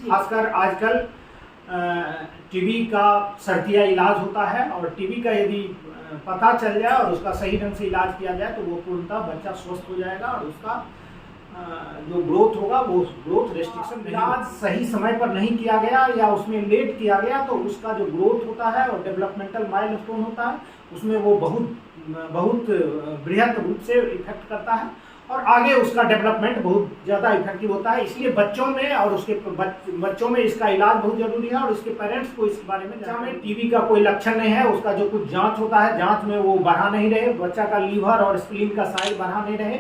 खासकर आजकल टीबी का सर्दिया इलाज होता है और टीबी का यदि पता चल जाए और उसका सही ढंग से इलाज किया जाए तो वो पूर्णतः बच्चा स्वस्थ हो जाएगा और उसका जो ग्रोथ होगा वो ग्रोथ रेस्ट्रिक्शन इलाज सही समय पर नहीं किया गया या उसमें लेट किया गया तो उसका जो ग्रोथ होता है और डेवलपमेंटल माइलस्टोन होता है उसमें वो बहुत बृहद रूप से इफेक्ट करता है और आगे उसका डेवलपमेंट बहुत ज़्यादा इफेक्टिव होता है। इसलिए बच्चों में और उसके बच्चों में इसका इलाज बहुत जरूरी है और इसके पेरेंट्स को इस बारे में जहाँ में टीबी का कोई लक्षण नहीं है उसका जो कुछ जांच होता है जांच में वो बढ़ा नहीं रहे, बच्चा का लीवर और स्प्लीन का साइज बढ़ा नहीं रहे,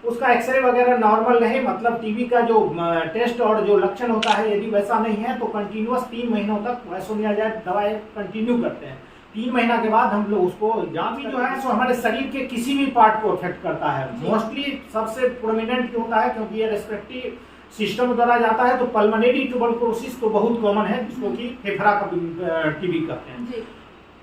उसका एक्सरे वगैरह नॉर्मल रहे, मतलब टीबी का जो टेस्ट और जो लक्षण होता है यदि वैसा नहीं है तो कंटिन्यूअस 3 महीनों तक आइसोनियाज़ाइड दवाई कंटिन्यू करते हैं। 3 महीना के बाद हम लोग उसको जांच भी जो है सो हमारे शरीर के किसी भी पार्ट को अफेक्ट करता है। मोस्टली सबसे प्रोमिनेंट होता है क्योंकि ये रेस्पिरेटरी सिस्टम द्वारा जाता है तो पल्मोनरी ट्यूबरकुलोसिस तो बहुत कॉमन है जिसको कि फेफड़ा का टीबी कहते हैं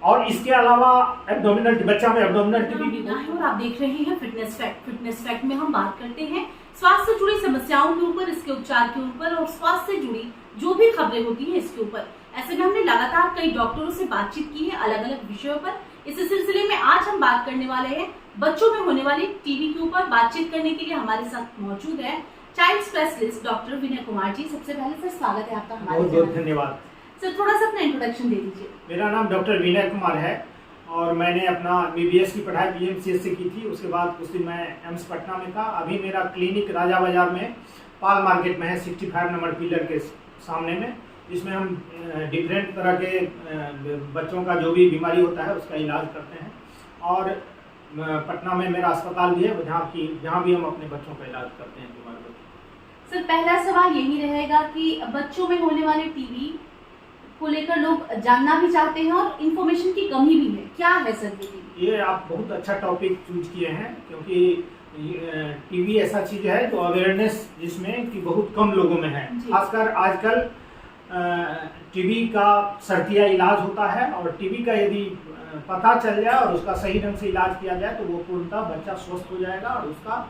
और इसके अलावा एब्डोमिनल बच्चा में एब्डोमिनल टीबी भी। और आप देख रहे हैं फिटनेस फैक्ट में हम बात करते हैं स्वास्थ्य से जुड़ी समस्याओं के ऊपर, इसके उपचार के ऊपर और स्वास्थ्य से जुड़ी जो भी खबरें होती है इसके ऊपर। ऐसे में हमने लगातार कई डॉक्टरों से बातचीत की है अलग अलग विषयों पर। इसी सिलसिले में आज हम बात करने वाले हैं बच्चों में होने वाली टीबी के ऊपर। बातचीत करने के लिए हमारे साथ मौजूद है child specialist doctor Vinay Kumar ji. सबसे पहले सर स्वागत है आपका हमारे। बहुत बहुत धन्यवाद सर, थोड़ा सा अपना इंट्रोडक्शन दे दीजिए। मेरा नाम डॉक्टर विनय कुमार है और मैंने अपना BBS की पढ़ाई PMCS से की थी। उसके बाद कुछ दिन मैं एम्स पटना में था। अभी मेरा क्लिनिक राजा बाजार में पाल मार्केट में है 65 नंबर पिलर के सामने में, जिसमें हम डिफरेंट तरह के बच्चों का जो भी बीमारी होता है उसका इलाज करते हैं और पटना में मेरा अस्पताल भी है जहाँ भी हम अपने बच्चों का इलाज करते हैं बीमार बच्चों। सर, पहला सवाल यही रहेगा कि बच्चों में होने वाले टीबी को लेकर लोग जानना भी चाहते हैं और इन्फॉर्मेशन की कमी भी है, क्या है सर ये आप बहुत अच्छा टॉपिक चूज किए हैं क्योंकि टीबी ऐसा चीज है तो अवेयरनेस जिसमें कि बहुत कम लोगों में है। खासकर आजकल टीबी का सर्दिया इलाज होता है और टीबी का यदि पता चल जाए और उसका सही ढंग से इलाज किया जाए तो वो पूर्णतः बच्चा स्वस्थ हो जाएगा और उसका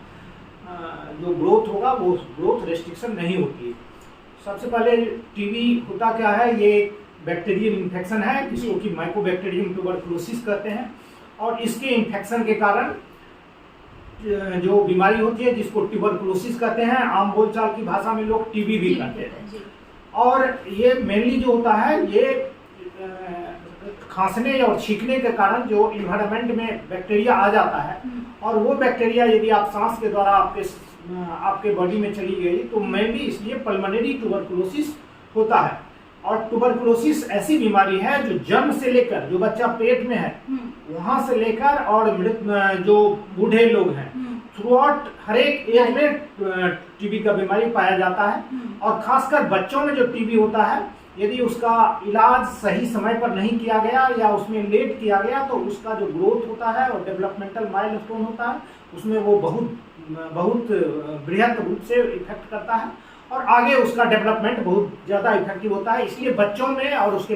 जो ग्रोथ होगा वो ग्रोथ रेस्ट्रिक्शन नहीं होती। सबसे पहले टीबी होता क्या है, ये बैक्टीरियल इन्फेक्शन है जिसको कि माइकोबैक्टीरियम ट्यूबरकुलोसिस कहते हैं और इसके इन्फेक्शन के कारण जो बीमारी होती है जिसको ट्यूबरकुलोसिस कहते हैं, आम बोलचाल की भाषा में लोग टीबी भी कहते हैं। और ये मेनली जो होता है ये खांसने और छींकने के कारण जो इन्वायरमेंट में बैक्टीरिया आ जाता है और वो बैक्टीरिया यदि आप सांस के द्वारा आपके बॉडी में चली गई तो मेनली इसलिए पल्मोनरी ट्यूबरकुलोसिस होता है। और ट्यूबरकुलोसिस ऐसी बीमारी है जो जन्म से लेकर जो बच्चा पेट में है वहां से लेकर और जो बूढ़े लोग हैं थ्रू आउट हर एक एज में टीबी का बीमारी पाया जाता है और खासकर बच्चों में जो टीबी होता है यदि उसका इलाज सही समय पर नहीं किया गया या उसमें लेट किया गया तो उसका जो ग्रोथ होता है और डेवलपमेंटल माइलस्टोन होता है उसमें वो बहुत बृहद रूप से इफेक्ट करता है और आगे उसका डेवलपमेंट बहुत ज़्यादा इफेक्टिव होता है। इसलिए बच्चों में और उसके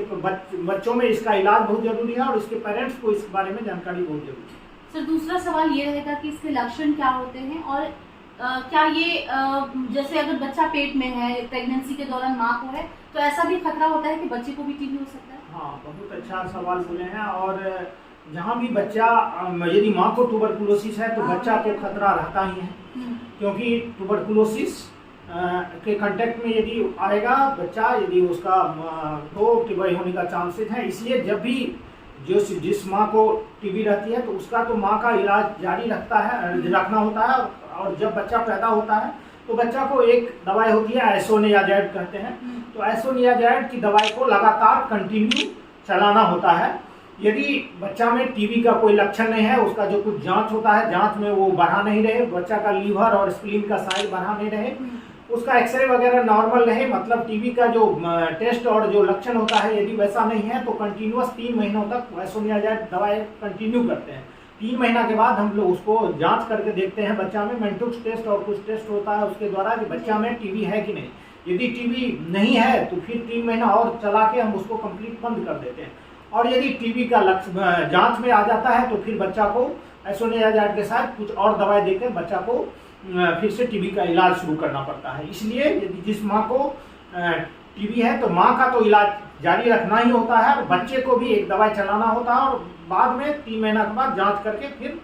बच्चों में इसका इलाज बहुत जरूरी है और इसके पेरेंट्स को इस बारे में जानकारी बहुत जरूरी है। सर, दूसरा सवाल ये रहेगा कि इसके लक्षण क्या होते हैं और क्या ये जैसे अगर बच्चा पेट में है, प्रेगनेंसी के दौरान माँ को है तो ऐसा भी खतरा होता है कि बच्चे को भी टीबी हो सकता है? हाँ, बहुत अच्छा सवाल बोले हैं। और जहाँ भी बच्चा यदि माँ को ट्यूबरकुलोसिस है तो बच्चा को खतरा रहता ही है क्योंकि ट्यूबरकुलोसिस के कांटेक्ट में यदि आएगा बच्चा यदि उसका तो टीबी होने का चांसेस है। इसलिए जब भी जिस माँ को टीबी रहती है तो उसका तो माँ का इलाज जारी रखना होता है और जब बच्चा पैदा होता है तो बच्चा को एक दवाई होती है आइसोनियाज़ाइड कहते हैं, तो आइसोनियाज़ाइड की दवाई को लगातार कंटिन्यू चलाना होता है। यदि बच्चा में टीबी का कोई लक्षण नहीं है उसका जो कुछ जांच होता है जांच में वो बढ़ा नहीं रहे, बच्चा का लीवर और स्प्लीन का साइज बढ़ा नहीं रहे, उसका एक्सरे वगैरह नॉर्मल रहे, मतलब टीबी का जो टेस्ट और जो लक्षण होता है यदि वैसा नहीं है तो कंटिन्यूअस 3 महीनों तक आइसोनियाज़ाइड दवाई कंटिन्यू करते हैं। 3 महीना के बाद हम लोग उसको जांच करके देखते हैं बच्चा में मेंटुक्स टेस्ट और कुछ टेस्ट होता है उसके द्वारा कि बच्चा में टीबी है कि नहीं। यदि टीबी नहीं है तो फिर 3 महीना और चला के हम उसको कंप्लीट बंद कर देते हैं और यदि टीबी का लक्षण जांच में आ जाता है तो फिर बच्चा को आइसोनियाज़ाइड के साथ कुछ और दवाई देकर बच्चा को फिर से टीबी का इलाज शुरू करना पड़ता है। इसलिए यदि जिस माँ को टीबी है तो माँ का तो इलाज जारी रखना ही होता है और बच्चे को भी एक दवाई चलाना होता है और बाद में 3 महीना के बाद जांच करके फिर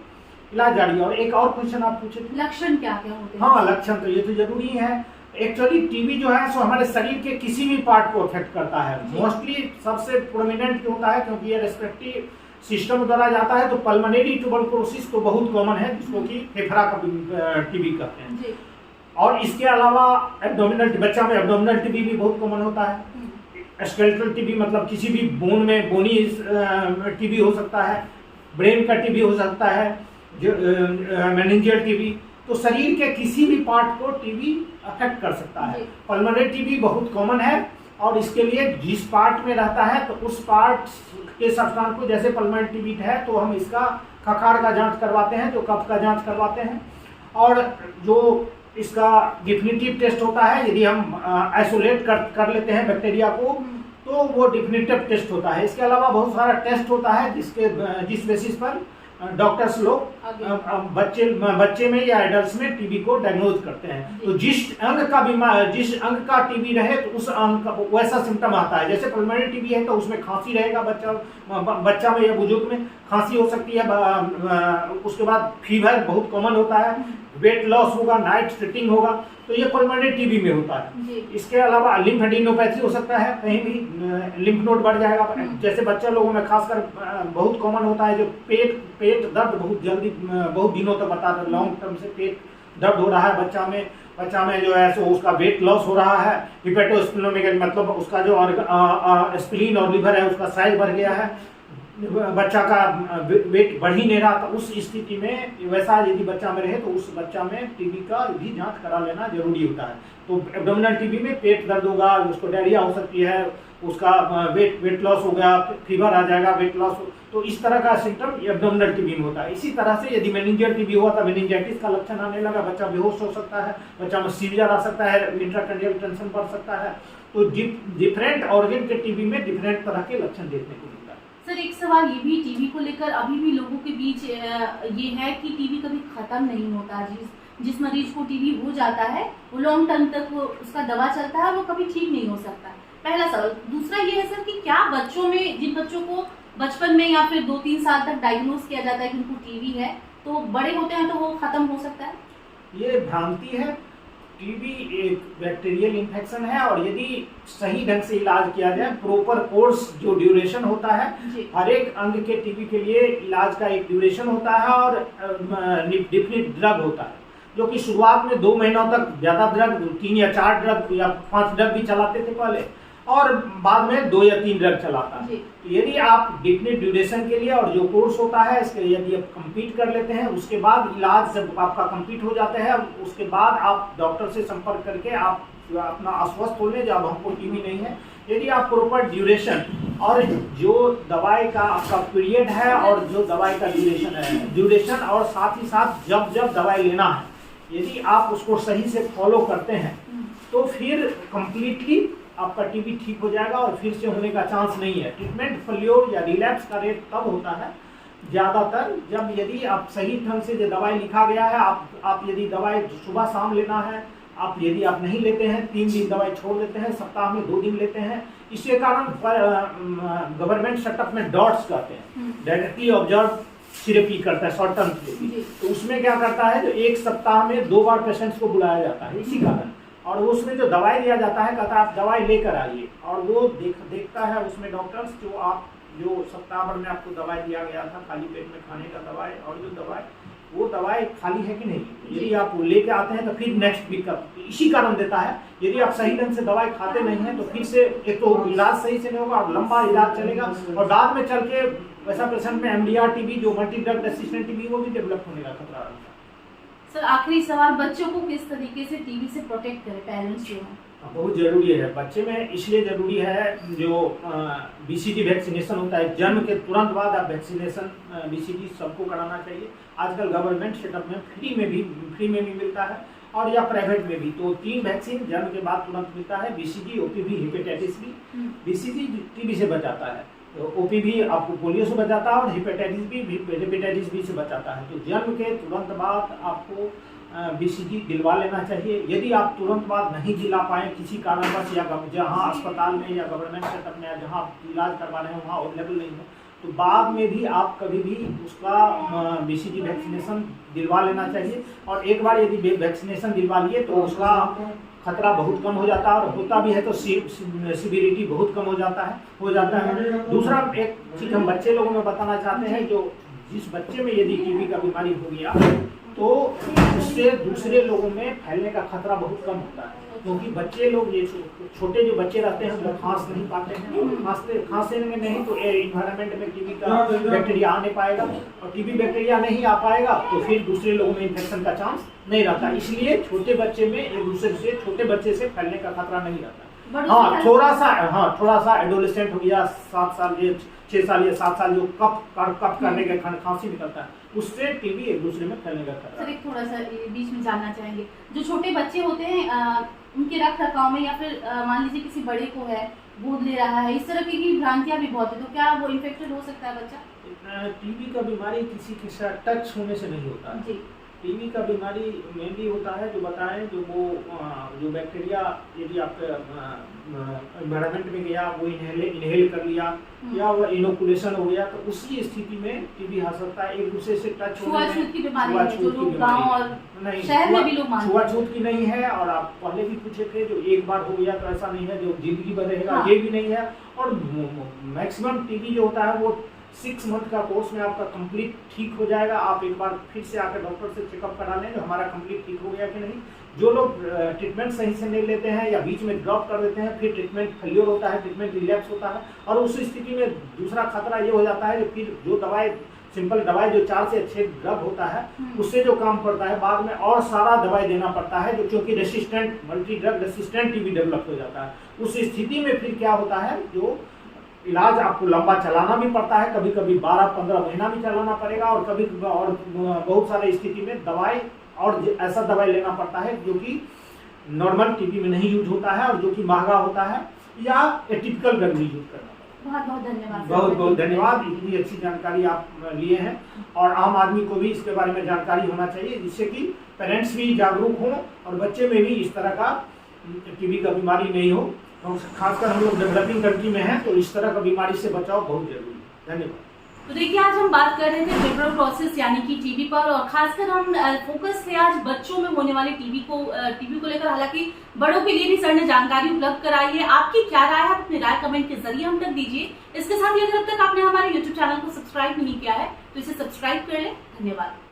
इलाज जारी। और एक और क्वेश्चन आप पूछे थे, लक्षण क्या क्या होते हैं? हाँ, लक्षण तो ये तो जरूरी है। एक्चुअली टीबी जो है सो हमारे शरीर के किसी भी पार्ट को अफेक्ट करता है। मोस्टली सबसे प्रोमिनेंट होता है क्योंकि ये रेस्पिरेटरी सिस्टम द्वारा जाता है, तो पल्मोनरी ट्यूबरकुलोसिस तो बहुत कॉमन है जिसको कि फेफड़ा का टीबी कहते हैं जी। और इसके अलावा एब्डोमिनल, बच्चा में एब्डोमिनल टीबी भी बहुत कॉमन होता है। स्केलेटल टीबी मतलब किसी भी बोन में बोनी टीबी हो सकता है, ब्रेन का टीबी हो सकता है, जो मेनिंजियल टीबी, तो शरीर के किसी भी पार्ट को टीबी अफेक्ट कर सकता है। पल्मोनरी टीबी बहुत कॉमन है और इसके लिए जिस पार्ट में रहता है तो उस पार्ट के सब्सटेंस को, जैसे पल्मोनरी टीबी है तो हम इसका खखार का जांच करवाते हैं, तो कफ का जांच करवाते हैं और जो इसका डिफिनिटिव टेस्ट होता है, यदि हम आइसोलेट कर लेते हैं बैक्टीरिया को तो वो डिफिनिटिव टेस्ट होता है। इसके अलावा बहुत सारा टेस्ट होता है जिस बेसिस पर डॉक्टर्स लोग बच्चे में या एडल्ट में टीबी को डायग्नोज करते हैं। तो जिस अंग का टीबी रहे तो उस अंग का वैसा सिम्टम आता है। जैसे पल्मोनरी टीबी है तो उसमें खांसी रहेगा, बच्चा में या बुजुर्ग में खांसी हो सकती है, उसके बाद फीवर बहुत कॉमन होता है, वेट लॉस होगा, नाइट स्वेटिंग होगा, तो ये पल्मोनरी टीबी में होता है। इसके अलावा लिम्फेडिनोपैथी हो सकता है, कहीं भी लिम्फ नोड बढ़ जाएगा। जैसे बच्चे लोगों में खासकर बहुत कॉमन होता है जो पेट दर्द बहुत दिनों तक बताता है, लॉन्ग टर्म से पेट दर्द हो रहा है बच्चा में जो है सो उसका वेट लॉस हो रहा है, हिपेटोस्प्लेनोमेगाली मतलब उसका जो स्प्लीन और लिवर है उसका साइज बढ़ गया है, बच्चा का वेट बढ़ ही नहीं रहा, तो उस स्थिति में वैसा यदि बच्चा में रहे तो उस बच्चा में टीबी का भी जांच करा लेना जरूरी होता है। तो एब्डोमिनल टीबी में पेट दर्द होगा, उसको डायरिया हो सकती है, उसका वेट लॉस हो गया, फीवर आ जाएगा, वेट लॉस, तो इस तरह का सिम्टम एब्डोमिनल टीबी में होता है। इसी तरह से यदि मेनिंजियल टीबी हुआ तो मेनिंजाइटिस का लक्षण आने लगा, बच्चा बेहोश हो सकता है, बच्चा में सीवियर आ सकता है, इंट्राक्रैनियल टेंशन बढ़ सकता है। तो डिफरेंट ऑर्गन के टीबी में डिफरेंट तरह के लक्षण देखने को मिलता है। सर एक सवाल ये भी टीबी को लेकर अभी भी लोगों के बीच ये है कि टीबी कभी खत्म नहीं होता। जिस मरीज को टीबी हो जाता है वो लॉन्ग टर्म तक उसका दवा चलता है, वो कभी ठीक नहीं हो सकता। पहला सवाल। दूसरा ये है सर कि क्या बच्चों में, जिन बच्चों को बचपन में या फिर 2-3 साल तक डायग्नोज किया जाता है कि उनको टीबी है, तो बड़े होते हैं तो वो खत्म हो सकता है? ये भ्रांति है। टीबी एक बैक्टीरियल इन्फेक्शन है और यदि सही ढंग से इलाज किया जाए, प्रॉपर कोर्स जो ड्यूरेशन होता है, हर एक अंग के टीबी के लिए इलाज का एक ड्यूरेशन होता है और डिफिनिट ड्रग होता है, जो कि शुरुआत में 2 महीनों तक ज्यादा ड्रग, 3 या 4 ड्रग या 5 ड्रग भी चलाते थे पहले, और बाद में 2 या 3 ड्रग चलाता है। तो यदि आप डिफिनिट ड्यूरेशन के लिए और जो कोर्स होता है इसके यदि आप कंप्लीट कर लेते हैं, उसके बाद इलाज जब आपका कंप्लीट हो जाता है, उसके बाद आप डॉक्टर से संपर्क करके आप अपना आश्वस्त हो लें जब हमको टीबी नहीं है। यदि आप प्रॉपर ड्यूरेशन और जो दवाई का आपका पीरियड है और जो दवाई का ड्यूरेशन और साथ ही साथ जब दवाई लेना है, यदि आप उसको सही से फॉलो करते हैं तो फिर कंप्लीटली आपका टीबी ठीक हो जाएगा और फिर से होने का चांस नहीं है। ट्रीटमेंट फेल्योर या रिलैप्स का रेट तब होता है ज़्यादातर जब यदि आप सही ढंग से जो दवाई लिखा गया है, आप यदि दवाई सुबह शाम लेना है, यदि आप नहीं लेते हैं, 3 दिन दवाई छोड़ देते हैं, सप्ताह में 2 दिन लेते हैं, इसके कारण गवर्नमेंट सेटअप में डॉट्स कहते हैं, डायरेक्टली ऑब्जर्व थेरेपी करता है, शॉर्ट टर्म थेरेपी। तो उसमें क्या करता है, जो 1 सप्ताह में 2 बार पेशेंट्स को बुलाया जाता है इसी कारण, और उसमें जो दवाई दिया जाता है कहता है आप दवाई लेकर आइए, और वो देखता है उसमें डॉक्टर्स जो सप्ताह भर में आपको दवाई दिया गया था खाली पेट में खाने का दवाई, और जो वो दवाई खाली है कि नहीं, यदि आप वो लेके आते हैं तो फिर नेक्स्ट वीक का इसी कारण देता है। यदि आप सही ढंग से दवाई खाते नहीं हैं तो फिर से एक तो इलाज सही से नहीं होगा और लंबा इलाज चलेगा, और बाद में चल के वैसा पेशेंट में MDR टीबी जो मल्टी ड्रग रेसिस्टेंट टीबी वो भी डेवलप होने का खतरा रहता है। सर आखिरी सवाल, बच्चों को किस तरीके से टीबी से प्रोटेक्ट करें पेरेंट्स जो हैं? बहुत जरूरी है। बच्चे में इसलिए जरूरी है जो BCG वैक्सीनेशन होता है, जन्म के तुरंत बाद आप वैक्सीनेशन BCG सबको कराना चाहिए। आजकल गवर्नमेंट सेटअप में फ्री में भी मिलता है और या प्राइवेट में भी। तो 3 वैक्सीन जन्म के बाद तुरंत मिलता है, BCG, OPV, hepatitis B. BCG TB से बचाता है, तो OPV आपको पोलियो से बचाता है और हेपेटाइटिस बी से बचाता है। तो जन्म के तुरंत बाद आपको BCG दिलवा लेना चाहिए। यदि आप तुरंत बाद नहीं दिला पाए किसी कारणवश, या जहाँ अस्पताल में या गवर्नमेंट सेटअप में या जहाँ आप इलाज करवा रहे हैं वहाँ अवेलेबल नहीं हो, तो बाद में भी आप कभी भी उसका BCG वैक्सीनेशन दिलवा लेना चाहिए। और एक बार यदि वैक्सीनेशन दिलवा लिए तो उसका खतरा बहुत कम हो जाता है, और होता भी है तो सिविरिटी बहुत कम हो जाता है। दूसरा एक चीज़ हम बच्चे लोगों में बताना चाहते हैं, जो जिस बच्चे में यदि टीबी का बीमारी हो गया तो उससे दूसरे लोगों में फैलने का खतरा बहुत कम होता है, क्योंकि बच्चे लोग, ये छोटे जो बच्चे रहते हैं वो खांस नहीं पाते हैं, खांसेंगे नहीं तो इन्वायरमेंट में टीबी का बैक्टीरिया आ नहीं पाएगा, और टीबी बैक्टीरिया नहीं आ पाएगा तो फिर दूसरे लोगों में इन्फेक्शन का चांस नहीं रहता। इसलिए छोटे बच्चे में एक दूसरे से, छोटे बच्चे से फैलने का खतरा नहीं रहता। थोड़ा सा एडोलेसेंट हो गया, 7 साल या 6 साल या 7 साल, जो कप करने के खांसी निकलता है, उससे टीबी एक दूसरे में फैलने का खतरा। सर एक थोड़ा सा बीच में जानना चाहेंगे, जो छोटे बच्चे होते हैं उनके रख रखाव में, या फिर मान लीजिए किसी बड़े को है, गोद ले रहा है, इस तरह की भ्रांतियां भी बहुत है, तो क्या वो इन्फेक्टेड हो सकता है बच्चा? टीबी का बीमारी किसी के साथ टच होने से नहीं होता है जी। टीबी का बीमारी मेनली होता है, जो बताएं, जो बैक्टीरिया यदि आपके एनवायरनमेंट में गया, वो इनहेल कर लिया या वो इनोकुलेशन हो गया, तो उसी स्थिति में टीबी हो सकता है। एक दूसरे से टच होने में छुआछूत की नहीं है। और आप पहले भी पूछे थे, जो एक बार हो गया तो ऐसा नहीं है जो जिंदगी भर रहेगा, ये भी नहीं है। और मैक्सिमम टीबी जो होता है वो 6 मंथ का कोर्स में आपका कंप्लीट ठीक हो जाएगा। आप एक बार फिर से आकर डॉक्टर से चेकअप करा लें, जो हमारा कंप्लीट ठीक हो गया कि नहीं। जो लोग ट्रीटमेंट सही से नहीं लेते हैं या बीच में ड्रॉप कर देते हैं, फिर ट्रीटमेंट फेलियर होता है, ट्रीटमेंट रिलैप्स होता है, और उस स्थिति में दूसरा खतरा ये हो जाता है कि फिर जो दवाई, सिंपल दवाई जो 4 से 6 ड्रग होता है, उससे जो काम करता है, बाद में और सारा दवाई देना पड़ता है, जो क्योंकि resistant, multi drug resistant TB develop हो जाता है। उस स्थिति में फिर क्या होता है, जो इलाज आपको लंबा चलाना भी पड़ता है, कभी कभी 12-15 महीना भी चलाना पड़ेगा, और कभी और बहुत सारे स्थिति में दवाई और ऐसा दवाई लेना पड़ता है जो कि नॉर्मल टीबी में नहीं यूज होता है, और जो कि महंगा होता है, या एटिपिकल ड्रग भी यूज करना पड़ता है। बहुत धन्यवाद। बहुत धन्यवाद, इतनी अच्छी जानकारी आप लिए हैं, और आम आदमी को भी इसके बारे में जानकारी होना चाहिए, जिससे कि पेरेंट्स भी जागरूक हों और बच्चे में भी इस तरह का टीबी का बीमारी नहीं हो। तो खासकर हम लोग डेवलपिंग कंट्री में हैं, तो इस तरह का बीमारी से बचाव बहुत जरूरी है। धन्यवाद। तो देखिए, आज हम बात कर रहे थे ट्यूबरक्लोसिस यानी कि टीबी पर, और खासकर हम फोकस थे आज बच्चों में होने वाली टीबी को लेकर। हालांकि बड़ों के लिए भी सर ने जानकारी उपलब्ध कराई है। आपकी क्या राय है, अपनी राय कमेंट के जरिए हम तक दीजिए। इसके साथ ही अगर अब तक आपने हमारे YouTube चैनल को सब्सक्राइब नहीं किया है तो इसे सब्सक्राइब कर लें। धन्यवाद।